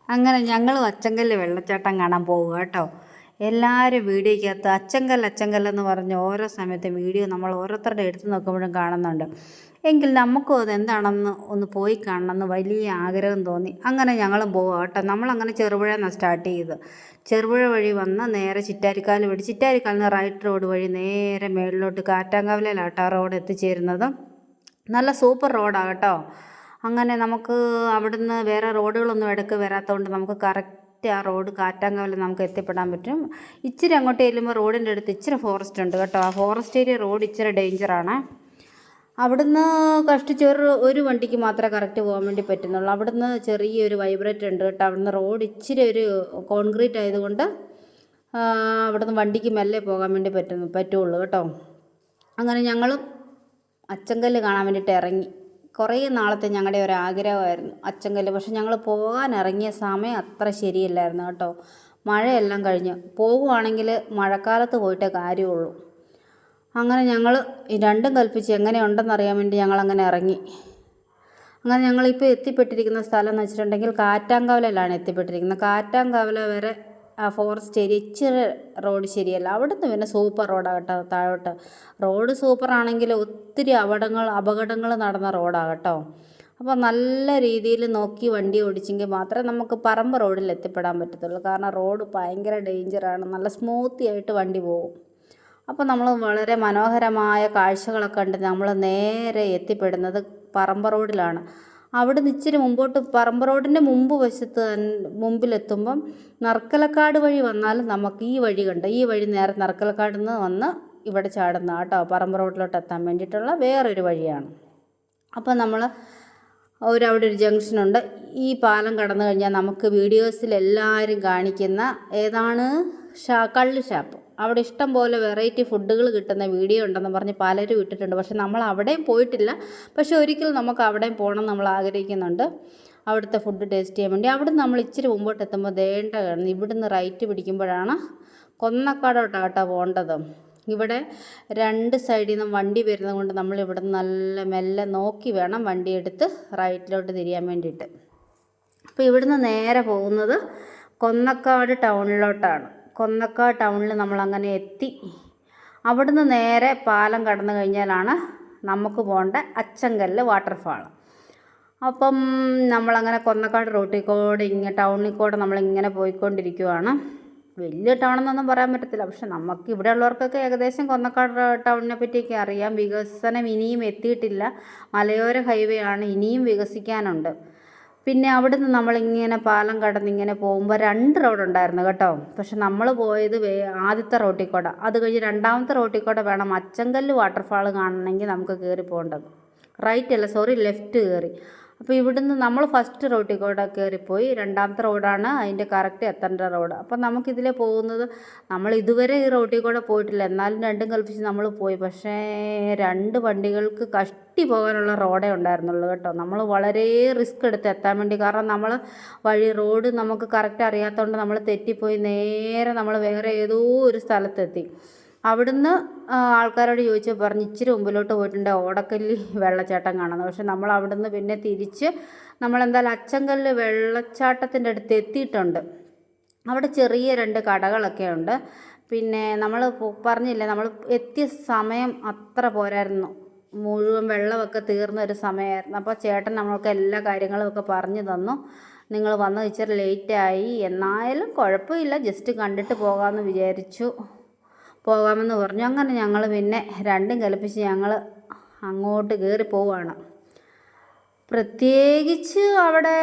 അങ്ങനെ ഞങ്ങളും അച്ചങ്കല്ല് വെള്ളച്ചാട്ടം കാണാൻ പോവുക കേട്ടോ. എല്ലാവരും വീഡിയോയ്ക്കകത്ത് അച്ചങ്കല്ലെന്ന് പറഞ്ഞ് ഓരോ സമയത്ത് വീഡിയോ നമ്മൾ ഓരോരുത്തരുടെ എടുത്ത് നോക്കുമ്പോഴും കാണുന്നുണ്ട്. എങ്കിൽ നമുക്കും അതെന്താണെന്ന് ഒന്ന് പോയി കാണണമെന്ന് വലിയ ആഗ്രഹം തോന്നി. അങ്ങനെ ഞങ്ങളും പോവുക കേട്ടോ. നമ്മളങ്ങനെ ചെറുപുഴയിൽ നിന്നാണ് സ്റ്റാർട്ട് ചെയ്തത്. ചെറുപുഴ വഴി വന്ന് നേരെ ചിറ്റാരിക്കാൽ വഴി, ചിറ്റാരിക്കാലിൽ നിന്ന് റൈറ്റ് റോഡ് വഴി നേരെ മേളിലോട്ട് കാറ്റാങ്കവലയിലാട്ടോ ആ റോഡ് എത്തിച്ചേരുന്നത്. നല്ല സൂപ്പർ റോഡാണ് കേട്ടോ. അങ്ങനെ നമുക്ക് അവിടുന്ന് വേറെ റോഡുകളൊന്നും ഇടയ്ക്ക് വരാത്തതുകൊണ്ട് നമുക്ക് കറക്റ്റ് ആ റോഡ് കാറ്റാങ്കവല നമുക്ക് എത്തിപ്പെടാൻ പറ്റും. ഇച്ചിരി അങ്ങോട്ട് ചെല്ലുമ്പോൾ റോഡിൻ്റെ അടുത്ത് ഇച്ചിരി ഫോറസ്റ്റ് ഉണ്ട് കേട്ടോ. ആ ഫോറസ്റ്റ് ഏരിയ റോഡ് ഇച്ചിരി ഡേഞ്ചറാണ്. അവിടുന്ന് ഒരു വണ്ടിക്ക് മാത്രമേ കറക്റ്റ് പോകാൻ വേണ്ടി പറ്റുന്നുള്ളൂ. അവിടുന്ന് ചെറിയൊരു വൈബ്രേറ്റ് ഉണ്ട് കേട്ടോ. അവിടുന്ന് റോഡ് ഇച്ചിരി ഒരു കോൺക്രീറ്റ് ആയതുകൊണ്ട് അവിടുന്ന് വണ്ടിക്ക് മെല്ലെ പോകാൻ വേണ്ടി പറ്റുള്ളൂ കേട്ടോ. അങ്ങനെ ഞങ്ങളും അച്ചങ്കല്ല് കാണാൻ വേണ്ടിയിട്ട് ഇറങ്ങി. കുറേ നാളത്തെ ഞങ്ങളുടെ ഒരു ആഗ്രഹമായിരുന്നു അച്ചങ്കല്ല്. പക്ഷെ ഞങ്ങൾ പോകാൻ ഇറങ്ങിയ സമയം അത്ര ശരിയല്ലായിരുന്നു കേട്ടോ. മഴയെല്ലാം കഴിഞ്ഞ് പോകുവാണെങ്കിൽ മഴക്കാലത്ത് പോയിട്ടേ കാര്യമുള്ളൂ. അങ്ങനെ ഞങ്ങൾ രണ്ടും കൽപ്പിച്ച് എങ്ങനെയുണ്ടെന്നറിയാൻ വേണ്ടി ഞങ്ങളങ്ങനെ ഇറങ്ങി. അങ്ങനെ ഞങ്ങളിപ്പോൾ എത്തിപ്പെട്ടിരിക്കുന്ന സ്ഥലം എന്ന് വെച്ചിട്ടുണ്ടെങ്കിൽ കാറ്റാങ്കവലയിലാണ് എത്തിപ്പെട്ടിരിക്കുന്നത്. കാറ്റാങ്കവല വരെ ആ ഫോറസ്റ്റ് ഏരിയ ഇച്ചിരി റോഡ് ശരിയല്ല. അവിടുന്ന് പിന്നെ സൂപ്പർ റോഡാണ് കേട്ടോ. താഴോട്ട് റോഡ് സൂപ്പറാണെങ്കിൽ ഒത്തിരി അപകടങ്ങൾ നടന്ന റോഡാണ് കേട്ടോ. അപ്പോൾ നല്ല രീതിയിൽ നോക്കി വണ്ടി ഓടിച്ചെങ്കിൽ മാത്രമേ നമുക്ക് പറമ്പ് റോഡിൽ എത്തിപ്പെടാൻ പറ്റത്തുള്ളൂ. കാരണം റോഡ് ഭയങ്കര ഡേഞ്ചറാണ്. നല്ല സ്മൂത്തി ആയിട്ട് വണ്ടി പോകും. അപ്പോൾ നമ്മൾ വളരെ മനോഹരമായ കാഴ്ചകളൊക്കെ കണ്ട് നമ്മൾ നേരെ എത്തിപ്പെടുന്നത് പറമ്പ് റോഡിലാണ്. അവിടുന്ന് ഇച്ചിരി മുമ്പോട്ട് പറമ്പ് റോഡിൻ്റെ മുമ്പിലെത്തുമ്പം നർക്കലക്കാട് വഴി വന്നാൽ നമുക്ക് ഈ വഴി നേരെ നർക്കലക്കാട് നിന്ന് വന്ന് ഇവിടെ ചാടുന്ന കേട്ടോ. പറമ്പ് റോഡിലോട്ട് എത്താൻ വേണ്ടിയിട്ടുള്ള വേറൊരു വഴിയാണ്. അപ്പോൾ നമ്മൾ അവിടെ ഒരു ജംഗ്ഷനുണ്ട്. ഈ പാലം കടന്നു കഴിഞ്ഞാൽ നമുക്ക് വീഡിയോസിൽ എല്ലാവരും കാണിക്കുന്ന ഏതാണ് കള്ള് ഷാപ്പ്. അവിടെ ഇഷ്ടം പോലെ വെറൈറ്റി ഫുഡുകൾ കിട്ടുന്ന വീഡിയോ ഉണ്ടെന്ന് പറഞ്ഞ് പലരും ഇട്ടിട്ടുണ്ട്. പക്ഷെ നമ്മൾ അവിടെയും പോയിട്ടില്ല. പക്ഷെ ഒരിക്കലും നമുക്ക് അവിടെയും പോകണം നമ്മൾ ആഗ്രഹിക്കുന്നുണ്ട്, അവിടുത്തെ ഫുഡ് ടേസ്റ്റ് ചെയ്യാൻ വേണ്ടി. അവിടുന്ന് നമ്മൾ ഇച്ചിരി മുമ്പോട്ട് എത്തുമ്പോൾ കാണുന്നു. ഇവിടുന്ന് റൈറ്റ് പിടിക്കുമ്പോഴാണ് കൊന്നക്കാടോട്ടാട്ടോ പോകേണ്ടത്. ഇവിടെ രണ്ട് സൈഡിൽ നിന്നും വണ്ടി വരുന്നത് കൊണ്ട് നമ്മൾ ഇവിടുന്ന് നല്ല മെല്ലെ നോക്കി വേണം വണ്ടി എടുത്ത് റൈറ്റിലോട്ട് തിരിയാൻ വേണ്ടിയിട്ട്. അപ്പോൾ ഇവിടുന്ന് നേരെ പോകുന്നത് കൊന്നക്കാട് ടൗണിലോട്ടാണ്. കൊന്നക്കാട് ടൗണിൽ നമ്മളങ്ങനെ എത്തി. അവിടുന്ന് നേരെ പാലം കടന്നു കഴിഞ്ഞാലാണ് നമുക്ക് പോകേണ്ട അച്ചങ്കല്ല് വാട്ടർഫാൾ. അപ്പം നമ്മളങ്ങനെ കൊന്നക്കാട് റോട്ടിൽ കൂടെ ടൗണിൽ കൂടെ നമ്മളിങ്ങനെ പോയിക്കൊണ്ടിരിക്കുവാണ്. വലിയ ടൗണെന്നൊന്നും പറയാൻ പറ്റത്തില്ല. പക്ഷെ നമുക്ക് ഇവിടെ ഉള്ളവർക്കൊക്കെ ഏകദേശം കൊന്നക്കാട് ടൗണിനെ പറ്റിയൊക്കെ അറിയാം. വികസനം ഇനിയും എത്തിയിട്ടില്ല. മലയോര ഹൈവേ ആണ്, ഇനിയും വികസിക്കാനുണ്ട്. പിന്നെ അവിടുന്ന് നമ്മളിങ്ങനെ പാലം കടന്നിങ്ങനെ പോകുമ്പോൾ 2 റോഡുണ്ടായിരുന്നു കേട്ടോ. പക്ഷെ നമ്മൾ പോയത് ആദ്യത്തെ റോട്ടിൽ കൂടെ. അത് കഴിഞ്ഞ് രണ്ടാമത്തെ റോട്ടിൽ കൂടെ വേണം അച്ചങ്കല്ല് വാട്ടർഫാൾ കാണണമെങ്കിൽ നമുക്ക് കയറി പോകേണ്ടത്. ലെഫ്റ്റ് കയറി. അപ്പോൾ ഇവിടുന്ന് നമ്മൾ ഫസ്റ്റ് റോട്ടിൽ കൂടെ കയറിപ്പോയി. രണ്ടാമത്തെ റോഡാണ് അതിൻ്റെ കറക്റ്റ് എത്തേണ്ട റോഡ്. അപ്പം നമുക്കിതിലെ പോകുന്നത്, നമ്മൾ ഇതുവരെ ഈ റോട്ടിൽ കൂടെ പോയിട്ടില്ല. എന്നാലും രണ്ടും കൽപ്പിച്ച് നമ്മൾ പോയി. പക്ഷേ 2 വണ്ടികൾക്ക് കഷ്ടി പോകാനുള്ള റോഡേ ഉണ്ടായിരുന്നുള്ളൂ കേട്ടോ. നമ്മൾ വളരെ റിസ്ക് എടുത്ത് എത്താൻ വേണ്ടി. കാരണം നമ്മൾ റോഡ് നമുക്ക് കറക്റ്റ് അറിയാത്തതുകൊണ്ട് നമ്മൾ തെറ്റിപ്പോയി. നേരെ നമ്മൾ വേറെ ഏതോ ഒരു സ്ഥലത്തെത്തി. അവിടുന്ന് ആൾക്കാരോട് ചോദിച്ചപ്പോൾ പറഞ്ഞ് ഇച്ചിരി മുമ്പിലോട്ട് പോയിട്ടുണ്ട് ഓടക്കല്ലി വെള്ളച്ചാട്ടം കാണുന്നത്. പക്ഷെ നമ്മൾ അവിടുന്ന് പിന്നെ തിരിച്ച് നമ്മളെന്തായാലും അച്ചങ്കല്ല് വെള്ളച്ചാട്ടത്തിൻ്റെ അടുത്ത് എത്തിയിട്ടുണ്ട്. അവിടെ ചെറിയ 2 കടകളൊക്കെ ഉണ്ട്. പിന്നെ നമ്മൾ പറഞ്ഞില്ലേ, നമ്മൾ എത്തിയ സമയം അത്ര പോരായിരുന്നു. മുഴുവൻ വെള്ളമൊക്കെ തീർന്ന ഒരു സമയമായിരുന്നു. അപ്പോൾ ചേട്ടൻ നമ്മൾക്ക് എല്ലാ കാര്യങ്ങളും ഒക്കെ പറഞ്ഞു തന്നു. നിങ്ങൾ വന്നത് ഇച്ചിരി ലേറ്റായി, എന്നായാലും കുഴപ്പമില്ല, ജസ്റ്റ് കണ്ടിട്ട് പോകാമെന്ന് വിചാരിച്ചു, പോകാമെന്ന് പറഞ്ഞു. അങ്ങനെ ഞങ്ങൾ പിന്നെ രണ്ടും കൽപ്പിച്ച് ഞങ്ങൾ അങ്ങോട്ട് കയറി പോവുകയാണ്. പ്രത്യേകിച്ച് അവിടെ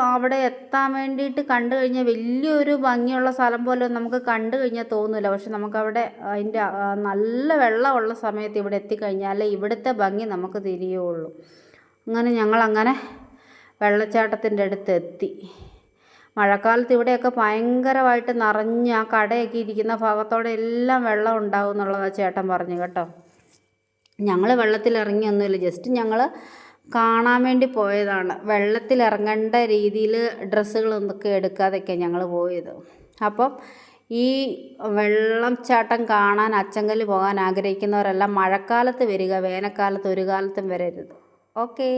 അവിടെ എത്താൻ വേണ്ടിയിട്ട് കണ്ടു കഴിഞ്ഞാൽ വലിയൊരു ഭംഗിയുള്ള സ്ഥലം പോലെ നമുക്ക് കണ്ടു കഴിഞ്ഞാൽ തോന്നില്ല. പക്ഷെ നമുക്കവിടെ അതിൻ്റെ നല്ല വെള്ളമുള്ള സമയത്ത് ഇവിടെ എത്തിക്കഴിഞ്ഞാൽ ഇവിടുത്തെ ഭംഗി നമുക്ക് തിരിയുള്ളൂ. അങ്ങനെ ഞങ്ങളങ്ങനെ വെള്ളച്ചാട്ടത്തിൻ്റെ അടുത്ത് എത്തി. മഴക്കാലത്ത് ഇവിടെയൊക്കെ ഭയങ്കരമായിട്ട് നിറഞ്ഞ് ആ കടയൊക്കെ ഇരിക്കുന്ന ഭാഗത്തോടെ എല്ലാം വെള്ളം ഉണ്ടാകും എന്നുള്ളതാണ് ചേട്ടൻ പറഞ്ഞു കേട്ടോ. ഞങ്ങൾ വെള്ളത്തിലിറങ്ങിയൊന്നുമില്ല, ജസ്റ്റ് ഞങ്ങൾ കാണാൻ വേണ്ടി പോയതാണ്. വെള്ളത്തിലിറങ്ങേണ്ട രീതിയിൽ ഡ്രസ്സുകളൊക്കെ എടുക്കാതെയൊക്കെയാണ് ഞങ്ങൾ പോയത്. അപ്പം ഈ വെള്ളച്ചാട്ടം കാണാൻ അച്ചങ്കല്ല് പോകാൻ ആഗ്രഹിക്കുന്നവരെല്ലാം മഴക്കാലത്ത് വരിക, വേനൽക്കാലത്ത് ഒരു കാലത്തും വരരുത്. ഓക്കേ.